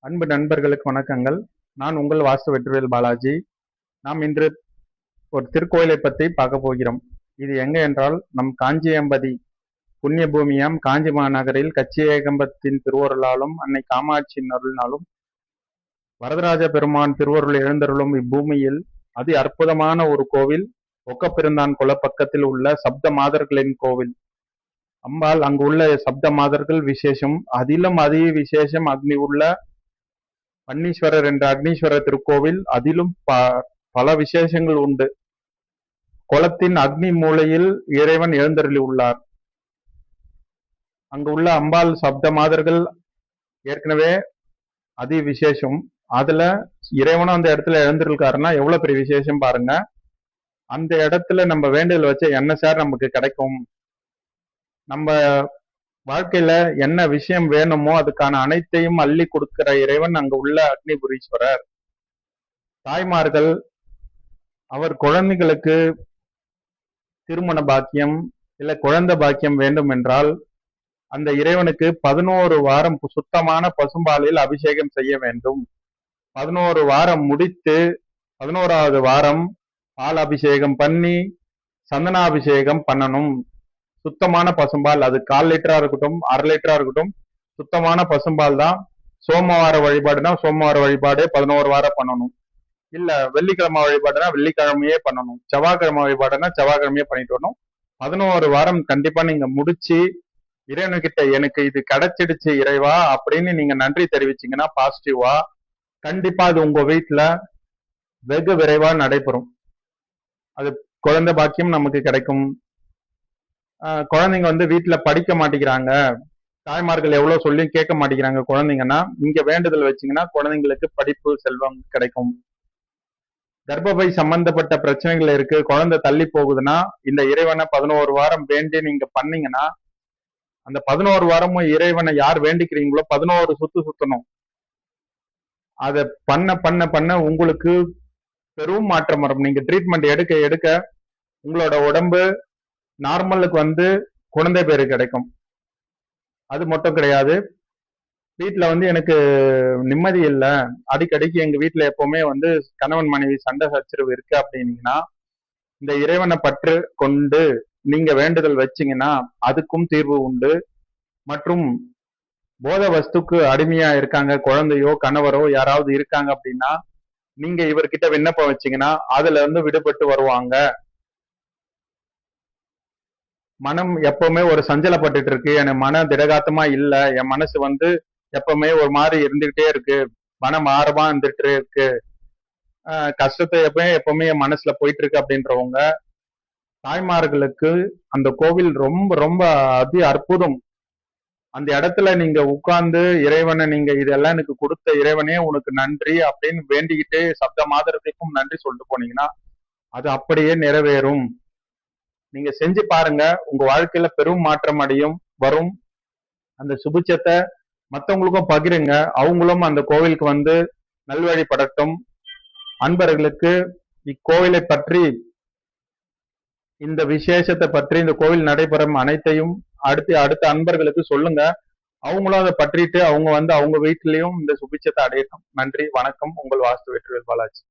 அன்பு நண்பர்களுக்கு வணக்கங்கள். நான் உங்கள் வாஸ்து வெற்றிவேல் பாலாஜி. நாம் இன்று ஒரு திருக்கோயிலை பற்றி பார்க்க போகிறோம். இது எங்க என்றால் நம் காஞ்சியம்பதி புண்ணிய பூமியாம் காஞ்சி மாநகரில் கச்சியேகம்பத்தின் திருவருளாலும் அன்னை காமாட்சியின் அருளினாலும் வரதராஜ பெருமான் திருவருள் எழுந்தருளும் இப்பூமியில் அதி அற்புதமான ஒரு கோவில். ஒக்கப்பிருந்தான் குல பக்கத்தில் உள்ள சப்த மாதர்களின் கோவில். அம்பாள் அங்கு உள்ள சப்த மாதர்கள் விசேஷம். அதிலும் அதிக விசேஷம் அக்னி உள்ள பன்னீஸ்வரர் என்ற அக்னீஸ்வரர் திருக்கோவில். அதிலும் பல விசேஷங்கள் உண்டு. குளத்தின் அக்னி மூலையில் இறைவன் எழுந்தருளி உள்ளார். அங்கு உள்ள அம்பாள் சப்த மாதர்கள் ஏற்கனவே அதி விசேஷம். அதுல இறைவனும் அந்த இடத்துல எழுந்திருக்காருன்னா எவ்வளவு பெரிய விசேஷம் பாருங்க. அந்த இடத்துல நம்ம வேண்டுதல் வச்ச என்ன சார் நமக்கு கிடைக்கும்? நம்ம வாழ்க்கையில என்ன விஷயம் வேணுமோ அதுக்கான அனைத்தையும் அள்ளி கொடுக்கிற இறைவன் அங்கு உள்ள அக்னிபுரீஸ்வரர். தாய்மார்கள் அவர் குழந்தைகளுக்கு திருமண பாக்கியம் இல்ல குழந்தை பாக்கியம் வேண்டும் என்றால் அந்த இறைவனுக்கு 11 வாரம் சுத்தமான பசும்பாலில் அபிஷேகம் செய்ய வேண்டும். 11 வாரம் முடித்து 11வது வாரம் பால் அபிஷேகம் பண்ணி சந்தனாபிஷேகம் பண்ணணும். சுத்தமான பசும்பால், அது 1/4 லிட்டரா இருக்கட்டும் 1/2 லிட்டரா இருக்கட்டும், சுத்தமான பசும்பால் தான். சோமவார வழிபாடுனா சோமவார வழிபாடு 11 வாரம் பண்ணணும். இல்ல வெள்ளிக்கிழமை வழிபாடுனா வெள்ளிக்கிழமையே பண்ணணும். செவ்வாய்க்கிழமை வழிபாடுனா செவ்வாய்க்கிழமையே பண்ணிட்டு வரணும். 11 வாரம் கண்டிப்பா நீங்க முடிச்சு இறைவன்கிட்ட எனக்கு இது கிடைச்சிடுச்சு இறைவா அப்படின்னு நீங்க நன்றி தெரிவிச்சீங்கன்னா பாசிட்டிவா கண்டிப்பா அது உங்க வீட்டுல வெகு விரைவா நடைபெறும். அது குழந்தை பாக்கியம் நமக்கு கிடைக்கும். குழந்தைங்க வீட்டுல படிக்க மாட்டேங்கிறாங்க, தாய்மார்கள் எவ்வளவு சொல்லி கேட்க மாட்டேங்கிறாங்க குழந்தைங்கன்னா இங்க வேண்டுதல் வச்சீங்கன்னா குழந்தைங்களுக்கு படிப்பு செல்வம் கிடைக்கும். கர்ப்பப்பை சம்பந்தப்பட்ட பிரச்சனைகள் இருக்கு, குழந்தை தள்ளி போகுதுன்னா இந்த இறைவனை 11 வாரம் வேண்டி நீங்க பண்ணீங்கன்னா அந்த 11 வாரமும் இறைவனை யார் வேண்டிக்கிறீங்களோ 11 சுத்து சுத்தணும். அதை பண்ண பண்ண பண்ண உங்களுக்கு பெரும் மாற்றம் வரும். நீங்க ட்ரீட்மெண்ட் எடுக்க எடுக்க உங்களோட உடம்பு நார்மலுக்கு குழந்தை பேரு கிடைக்கும். அது மட்டும் கிடையாது, வீட்டுல எனக்கு நிம்மதி இல்லை, அடிக்கடிக்கு எங்க வீட்டுல எப்பவுமே கணவன் மனைவி சண்டை சச்சரவு இருக்கு அப்படின்னீங்கன்னா இந்த இறைவனை பற்று கொண்டு நீங்க வேண்டுதல் வச்சீங்கன்னா அதுக்கும் தீர்வு உண்டு. மற்றும் போத வஸ்துக்கு அடிமையா இருக்காங்க, குழந்தையோ கணவரோ யாராவது இருக்காங்க அப்படின்னா நீங்க இவர்கிட்ட விண்ணப்பம் வச்சீங்கன்னா அதுல விடுபட்டு வருவாங்க. மனம் எப்பவுமே ஒரு சஞ்சலப்பட்டுட்டு இருக்கு, என் மன திடகாத்தமா இல்ல, என் மனசு எப்பவுமே ஒரு மாதிரி இருந்துகிட்டே இருக்கு, மனம் ஆரமா இருந்துட்டு இருக்கு, கஷ்டத்தை எப்பவுமே என் மனசுல போயிட்டு இருக்கு அப்படின்றவங்க தாய்மார்களுக்கு அந்த கோவில் ரொம்ப ரொம்ப அதி அற்புதம். அந்த இடத்துல நீங்க உட்கார்ந்து இறைவனை நீங்க இதெல்லாம் எனக்கு கொடுத்த இறைவனே உனக்கு நன்றி அப்படின்னு வேண்டிக்கிட்டு சப்த மாதத்துக்கும் நன்றி சொல்லிட்டு போனீங்கன்னா அது அப்படியே நிறைவேறும். நீங்க செஞ்சு பாருங்க, உங்க வாழ்க்கையில பெரும் மாற்றம் அடையும் வரும். அந்த சுபிச்சத்தை மற்றவங்களுக்கும் பகிருங்க, அவங்களும் அந்த கோவிலுக்கு நல்வழிப்படட்டும். அன்பர்களுக்கு இக்கோவிலை பற்றி இந்த விசேஷத்தை பற்றி இந்த கோவில் நடைபெறும் அனைத்தையும் அடுத்த அன்பர்களுக்கு சொல்லுங்க. அவங்களும் அதை பற்றிட்டு அவங்க அவங்க வீட்டிலையும் இந்த சுபிச்சத்தை அடையட்டும். நன்றி, வணக்கம். உங்கள் வாஸ்து வெற்றிவேல் பாலாஜி.